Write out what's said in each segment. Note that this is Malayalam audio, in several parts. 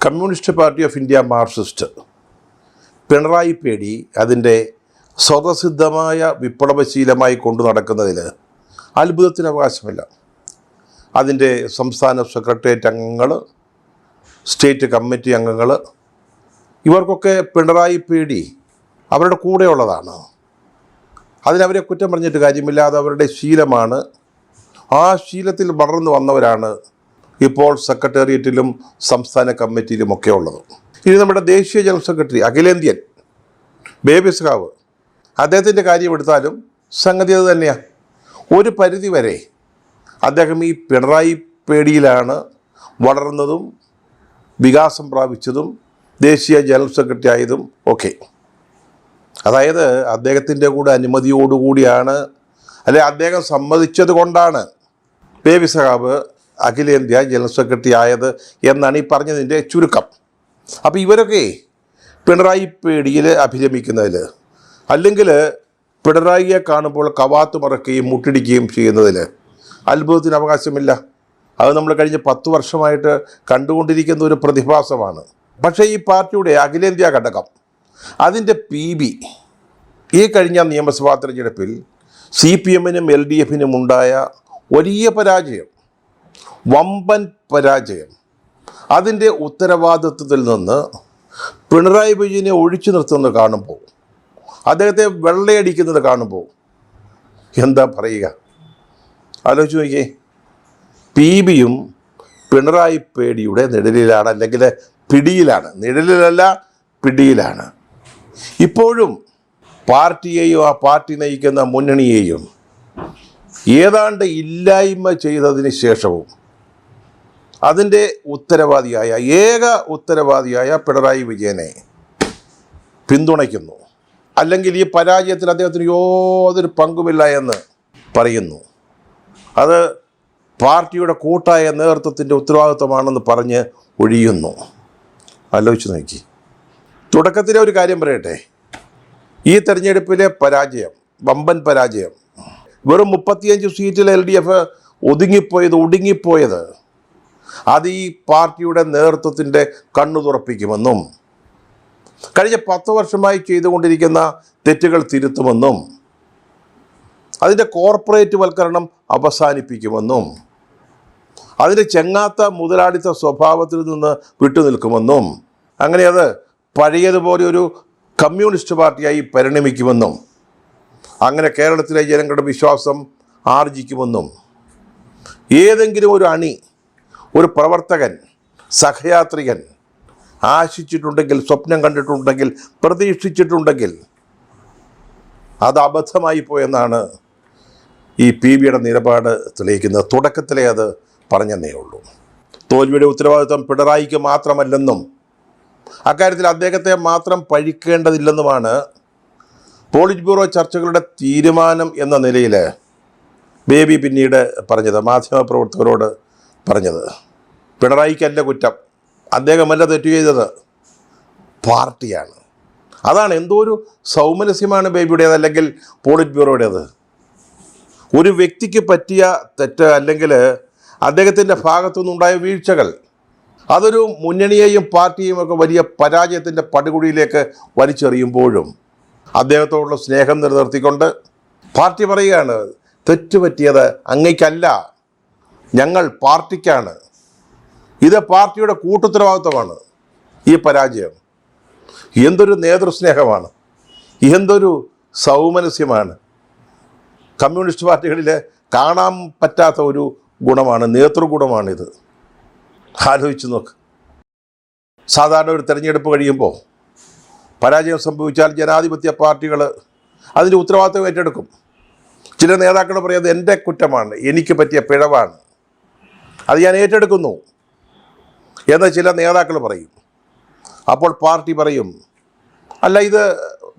Communist party of India Marxist Pinarayi പേടി അതിൻ്റെ സ്വതസിദ്ധമായ വിപ്ലവശീലമായി കൊണ്ടു നടക്കുന്നതിൽ അത്ഭുതത്തിന് അവകാശമില്ല. അതിൻ്റെ സംസ്ഥാന സെക്രട്ടേറിയറ്റ് അംഗങ്ങൾ, സ്റ്റേറ്റ് കമ്മിറ്റി അംഗങ്ങൾ, ഇവർക്കൊക്കെ പിണറായി പേടി അവരുടെ കൂടെയുള്ളതാണ്. അതിനവരെ കുറ്റം പറഞ്ഞിട്ട് കാര്യമില്ല. അത് അവരുടെ ശീലമാണ്. ആ ശീലത്തിൽ വളർന്നു വന്നവരാണ് ഇപ്പോൾ സെക്രട്ടേറിയറ്റിലും സംസ്ഥാന കമ്മിറ്റിയിലുമൊക്കെ ഉള്ളത്. ഇനി നമ്മുടെ ദേശീയ ജനറൽ സെക്രട്ടറി അഖിലേന്ത്യൻ ബേബി സഖാവ്, അദ്ദേഹത്തിൻ്റെ കാര്യം എടുത്താലും സംഗതി അത് തന്നെയാണ്. ഒരു പരിധി വരെ അദ്ദേഹം ഈ പിണറായി പേടിയിലാണ് വളർന്നതും വികാസം പ്രാപിച്ചതും ദേശീയ ജനറൽ സെക്രട്ടറി ആയതും ഒക്കെ. അതായത് അദ്ദേഹത്തിൻ്റെ കൂടെ അനുമതിയോടുകൂടിയാണ്, അല്ലെ അദ്ദേഹം സമ്മതിച്ചത് കൊണ്ടാണ് ബേബി സഖാവ് അഖിലേന്ത്യാ ജനറൽ സെക്രട്ടറി ആയത് എന്നാണ് ഈ പറഞ്ഞതിൻ്റെ ചുരുക്കം. അപ്പോൾ ഇവരൊക്കെ പിണറായി പേടിയിൽ അഭിരമിക്കുന്നതിൽ, അല്ലെങ്കിൽ പിണറായിയെ കാണുമ്പോൾ കവാത്ത് മറക്കുകയും മുട്ടിടിക്കുകയും ചെയ്യുന്നതിൽ അത്ഭുതത്തിന് അവകാശമില്ല. അത് നമ്മൾ കഴിഞ്ഞ 10 വർഷമായിട്ട് കണ്ടുകൊണ്ടിരിക്കുന്ന ഒരു പ്രതിഭാസമാണ്. പക്ഷേ ഈ പാർട്ടിയുടെ അഖിലേന്ത്യാ ഘടകം, അതിൻ്റെ PB ഈ കഴിഞ്ഞ നിയമസഭാ തെരഞ്ഞെടുപ്പിൽ CPM-നും LDF-നും ഉണ്ടായ വലിയ പരാജയം, വമ്പൻ പരാജയം, അതിൻ്റെ ഉത്തരവാദിത്വത്തിൽ നിന്ന് പിണറായി വിജയനെ ഒഴിച്ചു നിർത്തുന്നത് കാണുമ്പോൾ, അദ്ദേഹത്തെ വെള്ളയടിക്കുന്നത് കാണുമ്പോൾ എന്താ പറയുക? ആലോചിച്ച് നോക്കിയേ. PBയും പിണറായി പേടിയുടെ നിഴലിലാണ്, അല്ലെങ്കിൽ പിടിയിലാണ്. നിഴലിലല്ല, പിടിയിലാണ്. ഇപ്പോഴും പാർട്ടിയെയും ആ പാർട്ടി നയിക്കുന്ന മുന്നണിയെയും ഏതാണ്ട് ഇല്ലായ്മ ചെയ്തതിന് ശേഷവും അതിൻ്റെ ഉത്തരവാദിയായ, ഏക ഉത്തരവാദിയായ പിണറായി വിജയനെ പിന്തുണയ്ക്കുന്നു. അല്ലെങ്കിൽ ഈ പരാജയത്തിൽ അദ്ദേഹത്തിന് യാതൊരു പങ്കുമില്ല എന്ന് പറയുന്നു. അത് പാർട്ടിയുടെ കൂട്ടായ നേതൃത്വത്തിൻ്റെ ഉത്തരവാദിത്വമാണെന്ന് പറഞ്ഞ് ഒഴിയുന്നു. ആലോചിച്ച് നോക്കി. തുടക്കത്തിലെ ഒരു കാര്യം പറയട്ടെ. ഈ തെരഞ്ഞെടുപ്പിലെ പരാജയം, വമ്പൻ പരാജയം, വെറും 35 സീറ്റിൽ LDF ഒടുങ്ങിപ്പോയത് അത് ഈ പാർട്ടിയുടെ നേതൃത്വത്തിൻ്റെ കണ്ണു തുറപ്പിക്കുമെന്നും കഴിഞ്ഞ 10 വർഷമായി ചെയ്തുകൊണ്ടിരിക്കുന്ന തെറ്റുകൾ തിരുത്തുമെന്നും അതിൻ്റെ കോർപ്പറേറ്റ് വൽക്കരണം അവസാനിപ്പിക്കുമെന്നും അതിൻ്റെ ചെങ്ങാത്ത മുതലാളിത്ത സ്വഭാവത്തിൽ നിന്ന് വിട്ടുനിൽക്കുമെന്നും അങ്ങനെ അത് പഴയതുപോലെ ഒരു കമ്മ്യൂണിസ്റ്റ് പാർട്ടിയായി പരിണമിക്കുമെന്നും അങ്ങനെ കേരളത്തിലെ ജനങ്ങളുടെ വിശ്വാസം ആർജിക്കുമെന്നും ഏതെങ്കിലും ഒരു അണി, ഒരു പ്രവർത്തകൻ, സഹയാത്രികൻ ആശിച്ചിട്ടുണ്ടെങ്കിൽ, സ്വപ്നം കണ്ടിട്ടുണ്ടെങ്കിൽ, പ്രതീക്ഷിച്ചിട്ടുണ്ടെങ്കിൽ അത് അബദ്ധമായി പോയെന്നാണ് ഈ PBയുടെ നിലപാട് തെളിയിക്കുന്നത്. തുടക്കത്തിലേ അത് പറഞ്ഞെന്നേ ഉള്ളൂ. തോൽവിയുടെ ഉത്തരവാദിത്വം പിണറായിക്ക് മാത്രമല്ലെന്നും അക്കാര്യത്തിൽ അദ്ദേഹത്തെ മാത്രം പഴിക്കേണ്ടതില്ലെന്നുമാണ് പോളിറ്റ് ബ്യൂറോ ചർച്ചകളുടെ തീരുമാനം എന്ന നിലയിൽ ബേബി പിന്നീട് പറഞ്ഞത്, മാധ്യമപ്രവർത്തകരോട് പറഞ്ഞത്. പിണറായിക്കല്ല കുറ്റം, അദ്ദേഹമല്ല തെറ്റു ചെയ്തത്, പാർട്ടിയാണ്. അതാണ്. എന്തോ ഒരു സൗമനസ്യമാണ് ബേബിയുടേത്, അല്ലെങ്കിൽ പോളിറ്റ് ബ്യൂറോയുടേത്. ഒരു വ്യക്തിക്ക് പറ്റിയ തെറ്റ്, അല്ലെങ്കിൽ അദ്ദേഹത്തിൻ്റെ ഭാഗത്തുനിന്നുണ്ടായ വീഴ്ചകൾ, അതൊരു മുന്നണിയെയും പാർട്ടിയെയും ഒക്കെ വലിയ പരാജയത്തിൻ്റെ പടുകുഴിയിലേക്ക് വലിച്ചെറിയുമ്പോഴും അദ്ദേഹത്തോടുള്ള സ്നേഹം നിലനിർത്തിക്കൊണ്ട് പാർട്ടി പറയുകയാണ്, തെറ്റുപറ്റിയത് അങ്ങയ്ക്കല്ല, ഞങ്ങൾ പാർട്ടിക്കാണ്. ഇത് പാർട്ടിയുടെ കൂട്ടുത്തരവാദിത്വമാണ് ഈ പരാജയം. എന്തൊരു നേതൃസ്നേഹമാണ്, എന്തൊരു സൗമനസ്യമാണ്. കമ്മ്യൂണിസ്റ്റ് പാർട്ടികളിൽ കാണാൻ പറ്റാത്ത ഒരു ഗുണമാണ്, നേതൃഗുണമാണിത്. ആലോചിച്ച് നോക്ക്. സാധാരണ ഒരു തെരഞ്ഞെടുപ്പ് കഴിയുമ്പോൾ പരാജയം സംഭവിച്ചാൽ ജനാധിപത്യ പാർട്ടികൾ അതിൻ്റെ ഉത്തരവാദിത്വം ഏറ്റെടുക്കും. ചില നേതാക്കൾ പറയുന്നത് എൻ്റെ കുറ്റമാണ്, എനിക്ക് പറ്റിയ പിഴവാണ്, അത് ഞാൻ ഏറ്റെടുക്കുന്നു എന്ന് ചില നേതാക്കൾ പറയും. അപ്പോൾ പാർട്ടി പറയും, അല്ല, ഇത്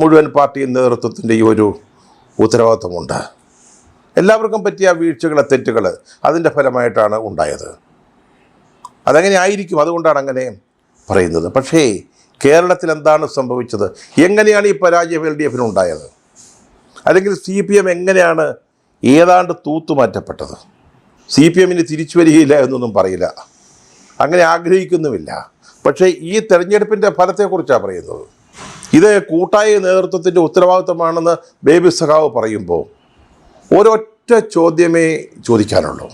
മുഴുവൻ പാർട്ടി നേതൃത്വത്തിൻ്റെയും ഒരു ഉത്തരവാദിത്വമുണ്ട്. എല്ലാവർക്കും പറ്റിയ വീഴ്ചകൾ, തെറ്റുകൾ അതിൻ്റെ ഫലമായിട്ടാണ് ഉണ്ടായത്. അതങ്ങനെ ആയിരിക്കും, അതുകൊണ്ടാണ് അങ്ങനെ പറയുന്നത്. പക്ഷേ കേരളത്തിൽ എന്താണ് സംഭവിച്ചത്? എങ്ങനെയാണ് ഈ പരാജയം LDF-നുണ്ടായത്? അല്ലെങ്കിൽ CPM എങ്ങനെയാണ് ഏതാണ്ട് തൂത്തുമാറ്റപ്പെട്ടത്? CPM-ന് തിരിച്ചു വരികയില്ല എന്നൊന്നും പറയില്ല, അങ്ങനെ ആഗ്രഹിക്കുന്നുമില്ല. പക്ഷേ ഈ തെരഞ്ഞെടുപ്പിൻ്റെ ഫലത്തെക്കുറിച്ചാണ് പറയുന്നത്. ഇത് കൂട്ടായ നേതൃത്വത്തിൻ്റെ ഉത്തരവാദിത്വമാണെന്ന് ബേബി സഖാവ് പറയുമ്പോൾ ഒരൊറ്റ ചോദ്യമേ ചോദിക്കാനുള്ളൂ.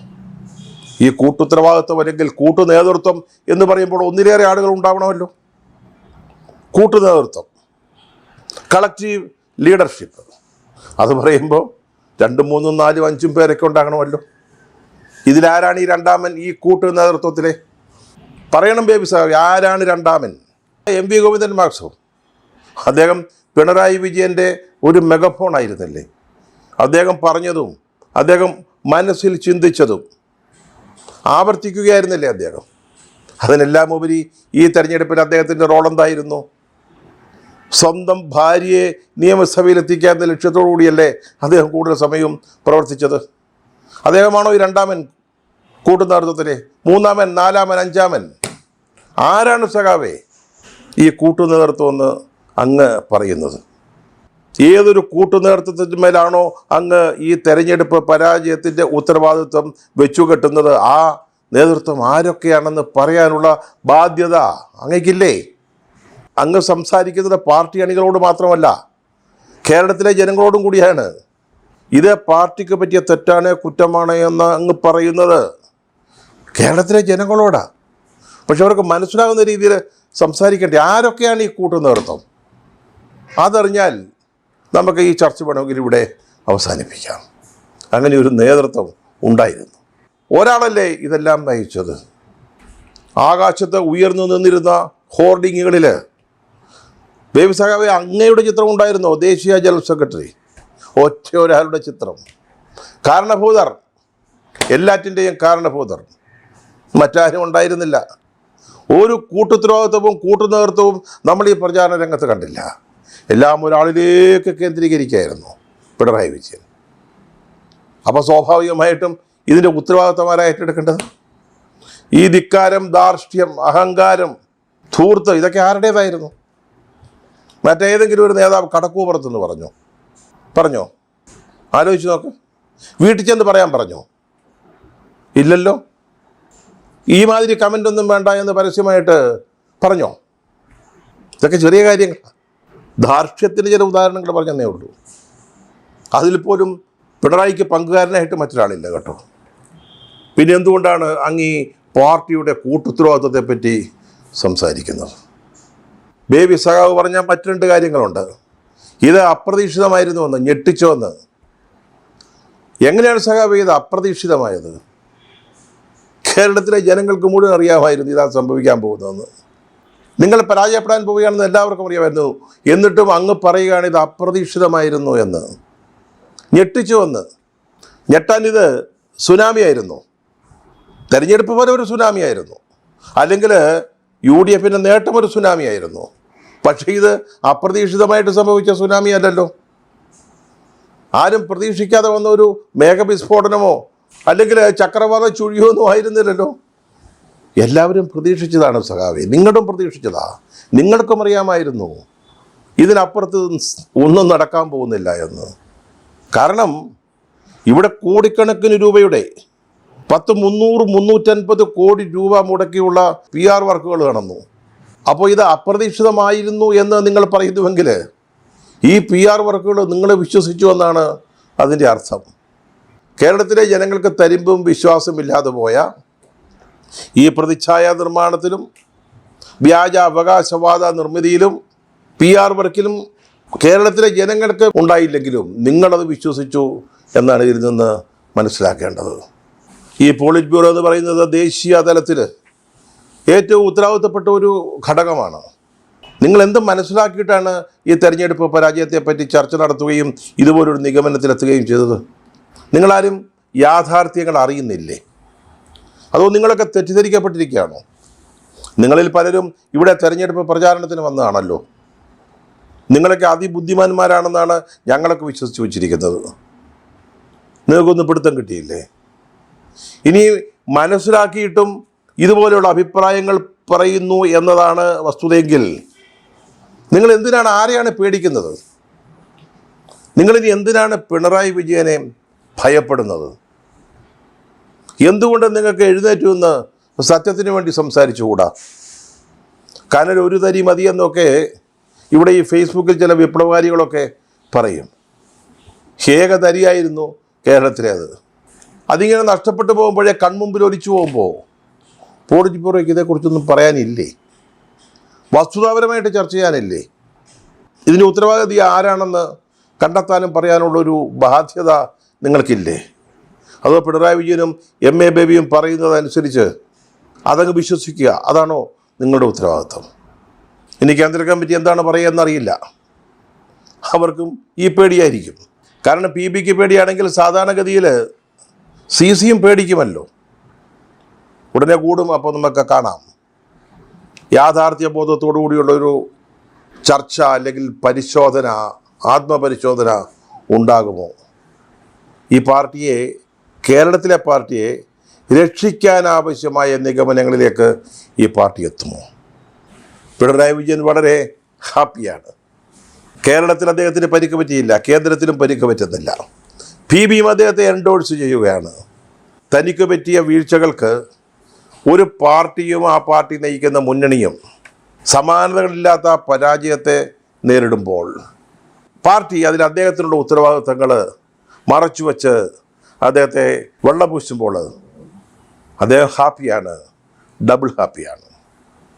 ഈ കൂട്ടുത്തരവാദിത്വം അല്ലെങ്കിൽ കൂട്ടു നേതൃത്വം എന്ന് പറയുമ്പോൾ ഒന്നിലേറെ ആളുകൾ ഉണ്ടാവണമല്ലോ. കൂട്ടു നേതൃത്വം, കളക്റ്റീവ് ലീഡർഷിപ്പ്, അത് പറയുമ്പോൾ 2, 3, 4, 5 പേരൊക്കെ ഉണ്ടാകണമല്ലോ. ഇതിലാരാണ് ഈ രണ്ടാമൻ? ഈ കൂട്ടു നേതൃത്വത്തിലെ പറയണം ബേബി സാഹിബ്, ആരാണ് രണ്ടാമൻ? MV Govindan master. അദ്ദേഹം പിണറായി വിജയൻ്റെ ഒരു മെഗഫോൺ ആയിരുന്നില്ലേ? അദ്ദേഹം പറഞ്ഞതും അദ്ദേഹം മനസ്സിൽ ചിന്തിച്ചതും ആവർത്തിക്കുകയായിരുന്നില്ലേ അദ്ദേഹം? അതിനെല്ലാം ഉപരി ഈ തെരഞ്ഞെടുപ്പിൽ അദ്ദേഹത്തിൻ്റെ റോൾ എന്തായിരുന്നു? സ്വന്തം ഭാര്യയെ നിയമസഭയിൽ എന്ന ലക്ഷ്യത്തോടു കൂടിയല്ലേ അദ്ദേഹം കൂടുതൽ സമയവും പ്രവർത്തിച്ചത്? അദ്ദേഹമാണോ ഈ രണ്ടാമൻ കൂട്ടുനേതൃത്വത്തിലെ? 3-മൻ, 4-മൻ, 5-മൻ? ആരാണ് സഖാവേ ഈ കൂട്ടുനേതൃത്വം എന്ന് അങ്ങ് പറയുന്നത്? ഏതൊരു കൂട്ടുനേതൃത്വത്തിന്മേലാണോ അങ്ങ് ഈ തെരഞ്ഞെടുപ്പ് പരാജയത്തിൻ്റെ ഉത്തരവാദിത്വം വെച്ചുകെട്ടുന്നത്, ആ നേതൃത്വം ആരൊക്കെയാണെന്ന് പറയാനുള്ള ബാധ്യത അങ്ങേക്കില്ലേ? അങ്ങ് സംസാരിക്കുന്നത് പാർട്ടി അണികളോട് മാത്രമല്ല, കേരളത്തിലെ ജനങ്ങളോടും കൂടിയാണ്. ഇത് പാർട്ടിക്ക് പറ്റിയ തെറ്റാണ്, കുറ്റമാണ് എന്ന് അങ്ങ് പറയുന്നത് കേരളത്തിലെ ജനങ്ങളോടാണ്. പക്ഷെ അവർക്ക് മനസ്സിലാകുന്ന രീതിയിൽ സംസാരിക്കേണ്ടേ? ആരൊക്കെയാണ് ഈ കൂട്ടുനേതൃത്വം? അതറിഞ്ഞാൽ നമുക്ക് ഈ ചർച്ച വേണമെങ്കിൽ ഇവിടെ അവസാനിപ്പിക്കാം. അങ്ങനെ ഒരു നേതൃത്വം ഉണ്ടായിരുന്നു. ഒരാളല്ലേ ഇതെല്ലാം നയിച്ചത്? ആകാശത്ത് ഉയർന്നു നിന്നിരുന്ന ഹോർഡിങ്ങുകളിൽ ബേബി സഖാവേ അങ്ങയുടെ ചിത്രം ഉണ്ടായിരുന്നോ? ദേശീയ ജനറൽ സെക്രട്ടറി, ഒറ്റ ഒരാളുടെ ചിത്രം. കാരണഭൂതർ, എല്ലാറ്റിൻ്റെയും കാരണഭൂതർ മറ്റാരും ഉണ്ടായിരുന്നില്ല. ഒരു കൂട്ടുത്തരവാദിത്വവും കൂട്ടുനേതൃത്വവും നമ്മൾ ഈ പ്രചാരണ രംഗത്ത് കണ്ടില്ല. എല്ലാം ഒരാളിലേക്ക് കേന്ദ്രീകരിക്കുകയായിരുന്നു, പിണറായി വിജയൻ. അപ്പോൾ സ്വാഭാവികമായിട്ടും ഇതിൻ്റെ ഉത്തരവാദിത്വമാരാണ് ഏറ്റെടുക്കേണ്ടത്. ഈ ധിക്കാരം, ധാർഷ്ട്യം, അഹങ്കാരം, ധൂർത്ത് ഇതൊക്കെ ആരുടേതായിരുന്നു? മറ്റേതെങ്കിലും ഒരു നേതാവ് കടക്കൂപുറത്തെന്ന് പറഞ്ഞോ? ആലോചിച്ച് നോക്ക്. വീട്ടിൽ ചെന്ന് പറയാൻ പറഞ്ഞോ? ഇല്ലല്ലോ. ഈ മാതിരി കമൻ്റ് ഒന്നും വേണ്ട എന്ന് പരസ്യമായിട്ട് പറഞ്ഞോ? ഇതൊക്കെ ചെറിയ കാര്യങ്ങളാണ്. ധാർഷ്ട്യത്തിന് ചില ഉദാഹരണങ്ങൾ പറഞ്ഞതേ ഉള്ളൂ. അതിൽ പോലും പിണറായിക്ക് പങ്കുകാരനായിട്ട് മറ്റൊരാളില്ല കേട്ടോ. പിന്നെ എന്തുകൊണ്ടാണ് അങ്ങ് ഈ പാർട്ടിയുടെ കൂട്ടുത്തരവാദിത്വത്തെപ്പറ്റി സംസാരിക്കുന്നത്? ബേബി സഖാവ് പറഞ്ഞ മറ്റു 2 കാര്യങ്ങളുണ്ട്. ഇത് അപ്രതീക്ഷിതമായിരുന്നുവെന്ന്, ഞെട്ടിച്ചോന്ന്. എങ്ങനെയാണ് സഖാവ് ഇത് അപ്രതീക്ഷിതമായത്? കേരളത്തിലെ ജനങ്ങൾക്ക് മുഴുവൻ അറിയാമായിരുന്നു ഇതാ സംഭവിക്കാൻ പോകുന്നതെന്ന്. നിങ്ങൾ പരാജയപ്പെടാൻ പോവുകയാണെന്ന് എല്ലാവർക്കും അറിയാമായിരുന്നു. എന്നിട്ടും അങ്ങ് പറയുകയാണ് ഇത് അപ്രതീക്ഷിതമായിരുന്നു എന്ന്. ഞെട്ടിച്ചുവെന്ന്. ഞെട്ടാൻ ഇത് സുനാമി ആയിരുന്നു. തെരഞ്ഞെടുപ്പ് പോലെ ഒരു സുനാമി ആയിരുന്നു, അല്ലെങ്കിൽ UDFൻ്റെ നേട്ടം ഒരു സുനാമി ആയിരുന്നു. പക്ഷേ ഇത് അപ്രതീക്ഷിതമായിട്ട് സംഭവിച്ച സുനാമി അല്ലല്ലോ. ആരും പ്രതീക്ഷിക്കാതെ വന്ന ഒരു മേഘവിസ്ഫോടനമോ അല്ലെങ്കിൽ ചക്രവാത ചുഴിയൊന്നും ആയിരുന്നില്ലല്ലോ. എല്ലാവരും പ്രതീക്ഷിച്ചതാണ് സഖാവേ. നിങ്ങളും പ്രതീക്ഷിച്ചതാ. നിങ്ങൾക്കും അറിയാമായിരുന്നു ഇതിനപ്പുറത്ത് ഒന്നും നടക്കാൻ പോകുന്നില്ല എന്ന്. കാരണം ഇവിടെ കോടിക്കണക്കിന് രൂപയുടെ 10, 300, 350 കോടി രൂപ മുടക്കിയുള്ള PR വർക്കുകൾ നടന്നു. അപ്പോൾ ഇത് അപ്രതീക്ഷിതമായിരുന്നു എന്ന് നിങ്ങൾ പറയുന്നുവെങ്കിൽ ഈ PR വർക്കുകൾ നിങ്ങൾ വിശ്വസിച്ചു എന്നാണ് അതിൻ്റെ അർത്ഥം. കേരളത്തിലെ ജനങ്ങൾക്ക് തരിമ്പും വിശ്വാസമില്ലാതെ പോയ ഈ പ്രതിച്ഛായ നിർമ്മാണത്തിലും വ്യാജ അവകാശവാദ നിർമ്മിതിയിലും PR വർക്കിലും കേരളത്തിലെ ജനങ്ങൾക്ക് ഉണ്ടായില്ലെങ്കിലും നിങ്ങളത് വിശ്വസിച്ചു എന്നാണ് ഇതിൽ നിന്ന് മനസ്സിലാക്കേണ്ടത്. ഈ പോളിറ്റ് ബ്യൂറോ എന്ന് പറയുന്നത് ദേശീയ തലത്തിൽ ഏറ്റവും ഉത്തരവാദിത്തപ്പെട്ട ഒരു ഘടകമാണ്. നിങ്ങൾ എന്ത് മനസ്സിലാക്കിയിട്ടാണ് ഈ തെരഞ്ഞെടുപ്പ് പരാജയത്തെപ്പറ്റി ചർച്ച നടത്തുകയും ഇതുപോലൊരു നിഗമനത്തിലെത്തുകയും ചെയ്തത്? നിങ്ങളാരും യാഥാർത്ഥ്യങ്ങൾ അറിയുന്നില്ലേ? അതോ നിങ്ങളൊക്കെ തെറ്റിദ്ധരിക്കപ്പെട്ടിരിക്കുകയാണോ? നിങ്ങളിൽ പലരും ഇവിടെ തെരഞ്ഞെടുപ്പ് പ്രചാരണത്തിന് വന്നതാണല്ലോ. നിങ്ങളൊക്കെ അതിബുദ്ധിമാന്മാരാണെന്നാണ് ഞങ്ങളൊക്കെ വിശ്വസിച്ച് വച്ചിരിക്കുന്നത്. നിങ്ങൾക്കൊന്നും പിടുത്തം കിട്ടിയില്ലേ? ഇനി മനസ്സിലാക്കിയിട്ടും ഇതുപോലെയുള്ള അഭിപ്രായങ്ങൾ പറയുന്നു എന്നതാണ് വസ്തുതയെങ്കിൽ നിങ്ങൾ എന്തിനാണ്, ആരെയാണ് പേടിക്കുന്നത്? നിങ്ങളിനി എന്തിനാണ് പിണറായി വിജയനെ ഭയപ്പെടുന്നത്? എന്തുകൊണ്ട് നിങ്ങൾക്ക് എഴുന്നേറ്റു എന്ന് സത്യത്തിന് വേണ്ടി സംസാരിച്ചുകൂടാ? കനൽ ഒരു തരി മതിയെന്നൊക്കെ ഇവിടെ ഈ ഫേസ്ബുക്കിൽ ചില വിപ്ലവകാരികളൊക്കെ പറയും. ഏകതരിയായിരുന്നു കേരളത്തിലെ അതിങ്ങനെ നഷ്ടപ്പെട്ടു പോകുമ്പോഴേ കൺമുമ്പിൽ ഒലിച്ചു പോകുമ്പോൾ പോളിറ്റ് ബ്യൂറോയ്ക്ക് ഇതേക്കുറിച്ചൊന്നും പറയാനില്ലേ? വസ്തുതാപരമായിട്ട് ചർച്ച ചെയ്യാനില്ലേ? ഇതിൻ്റെ ഉത്തരവാദിത്വം ആരാണെന്ന് കണ്ടെത്താനും പറയാനുള്ളൊരു ബാധ്യത നിങ്ങൾക്കില്ലേ? അതോ പിണറായി വിജയനും MA ബേബിയും പറയുന്നതനുസരിച്ച് അതങ്ങ് വിശ്വസിക്കുക, അതാണോ നിങ്ങളുടെ ഉത്തരവാദിത്വം? ഇനി കേന്ദ്ര കമ്മിറ്റി എന്താണ് പറയുക എന്നറിയില്ല. അവർക്കും ഈ പേടിയായിരിക്കും. കാരണം PBക്ക് പേടിയാണെങ്കിൽ സാധാരണഗതിയിൽ CCയും പേടിക്കുമല്ലോ. ഉടനെ കൂടും. അപ്പോൾ നമുക്ക് കാണാം യാഥാർത്ഥ്യ ബോധത്തോടു കൂടിയുള്ളൊരു ചർച്ച അല്ലെങ്കിൽ പരിശോധന, ആത്മപരിശോധന ഉണ്ടാകുമോ? ഈ പാർട്ടിയെ, കേരളത്തിലെ പാർട്ടിയെ രക്ഷിക്കാനാവശ്യമായ നിഗമനങ്ങളിലേക്ക് ഈ പാർട്ടി എത്തുമോ? പിണറായി വിജയൻ വളരെ ഹാപ്പിയാണ്. കേരളത്തിൽ അദ്ദേഹത്തിന് പരിക്ക് പറ്റിയില്ല, കേന്ദ്രത്തിലും പരിക്ക് പറ്റുന്നില്ല. PBയും അദ്ദേഹത്തെ എൻഡോഴ്സ് ചെയ്യുകയാണ്. തനിക്ക് പറ്റിയ വീഴ്ചകൾക്ക് ഒരു പാർട്ടിയും ആ പാർട്ടി നയിക്കുന്ന മുന്നണിയും സമാനതകളില്ലാത്ത പരാജയത്തെ നേരിടുമ്പോൾ പാർട്ടി അതിൽ അദ്ദേഹത്തിനുള്ള ഉത്തരവാദിത്തങ്ങൾ മറച്ചുവെച്ച് അദ്ദേഹത്തെ വെള്ളപൂശുമ്പോൾ അദ്ദേഹം ഹാപ്പിയാണ്, ഡബിൾ ഹാപ്പിയാണ്.